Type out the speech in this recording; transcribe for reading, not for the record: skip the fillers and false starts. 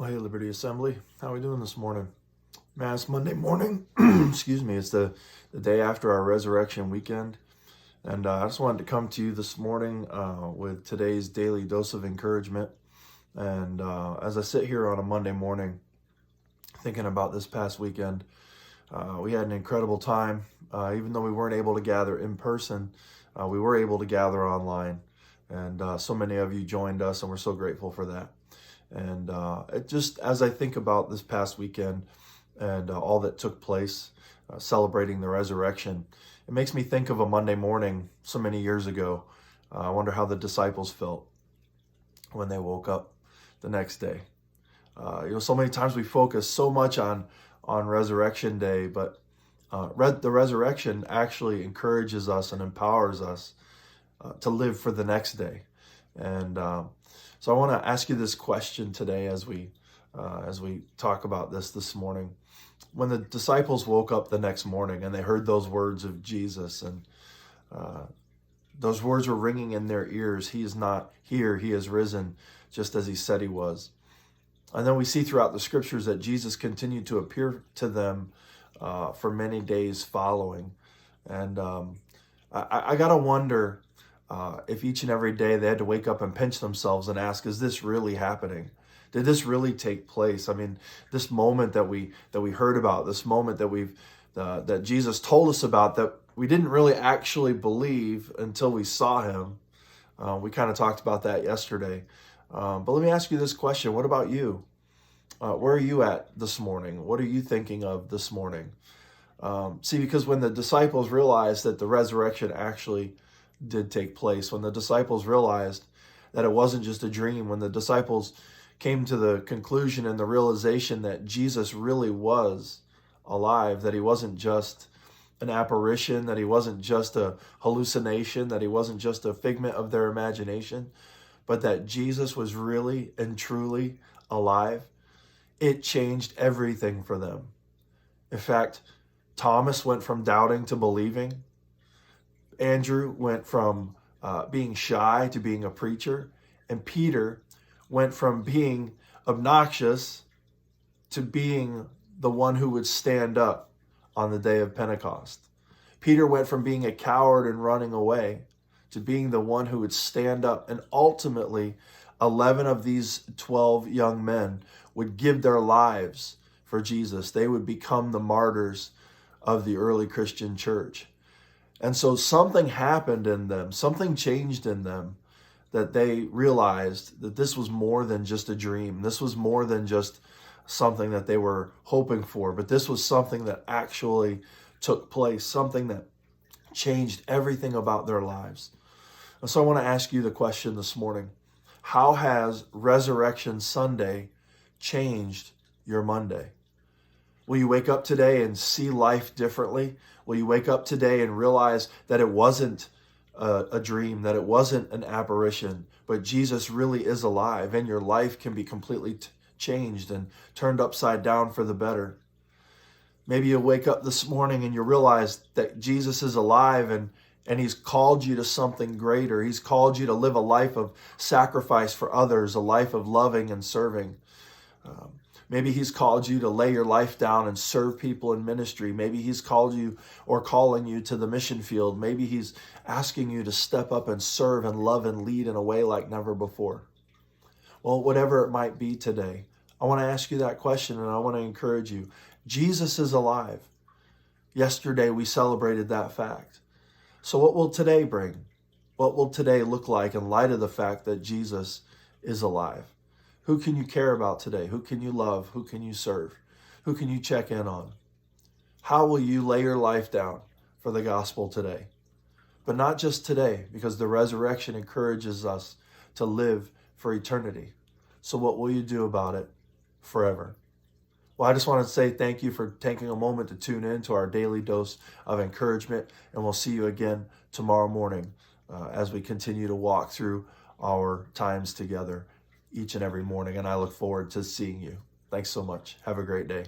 Well, hey, Liberty Assembly. How are we doing this morning? Man, it's Monday morning. Excuse me. It's the day after our resurrection weekend. And I just wanted to come to you this morning with today's daily dose of encouragement. And as I sit here on a Monday morning thinking about this past weekend, we had an incredible time. Even though we weren't able to gather in person, we were able to gather online. And so many of you joined us, and we're so grateful for that. And it just, as I think about this past weekend and all that took place, celebrating the resurrection, it makes me think of a Monday morning so many years ago. I wonder how the disciples felt when they woke up the next day. So many times we focus so much on Resurrection Day, but the resurrection actually encourages us and empowers us to live for the next day. And so I want to ask you this question today as we talk about this morning. When the disciples woke up the next morning and they heard those words of Jesus, and those words were ringing in their ears, "He is not here, he is risen, just as he said he was." And then we see throughout the scriptures that Jesus continued to appear to them for many days following. And I got to wonder if each and every day they had to wake up and pinch themselves and ask, is this really happening? Did this really take place? I mean, this moment that we heard about, this moment that that Jesus told us about, that we didn't really actually believe until we saw him. We kind of talked about that yesterday. But let me ask you this question. What about you? Where are you at this morning? What are you thinking of this morning? Because when the disciples realized that the resurrection actually did take place, when the disciples realized that it wasn't just a dream, when the disciples came to the conclusion and the realization that Jesus really was alive, that he wasn't just an apparition, that he wasn't just a hallucination, that he wasn't just a figment of their imagination, but that Jesus was really and truly alive, it changed everything for them. In fact, Thomas went from doubting to believing. Andrew went from being shy to being a preacher. And Peter went from being obnoxious to being the one who would stand up on the day of Pentecost. Peter went from being a coward and running away to being the one who would stand up. And ultimately, 11 of these 12 young men would give their lives for Jesus. They would become the martyrs of the early Christian church. And so something happened in them, something changed in them, that they realized that this was more than just a dream. This was more than just something that they were hoping for, but this was something that actually took place, something that changed everything about their lives. And so I want to ask you the question this morning. How has Resurrection Sunday changed your Monday? Will you wake up today and see life differently? Will you wake up today and realize that it wasn't a dream, that it wasn't an apparition, but Jesus really is alive, and your life can be completely changed and turned upside down for the better? Maybe you'll wake up this morning and you realize that Jesus is alive, and he's called you to something greater. He's called you to live a life of sacrifice for others, a life of loving and serving. Maybe he's called you to lay your life down and serve people in ministry. Maybe he's called you or calling you to the mission field. Maybe he's asking you to step up and serve and love and lead in a way like never before. Well, whatever it might be today, I want to ask you that question, and I want to encourage you. Jesus is alive. Yesterday we celebrated that fact. So what will today bring? What will today look like in light of the fact that Jesus is alive? Who can you care about today? Who can you love? Who can you serve? Who can you check in on? How will you lay your life down for the gospel today? But not just today, because the resurrection encourages us to live for eternity. So what will you do about it forever? Well, I just want to say thank you for taking a moment to tune in to our daily dose of encouragement, and we'll see you again tomorrow morning as we continue to walk through our times together each and every morning, and I look forward to seeing you. Thanks so much. Have a great day.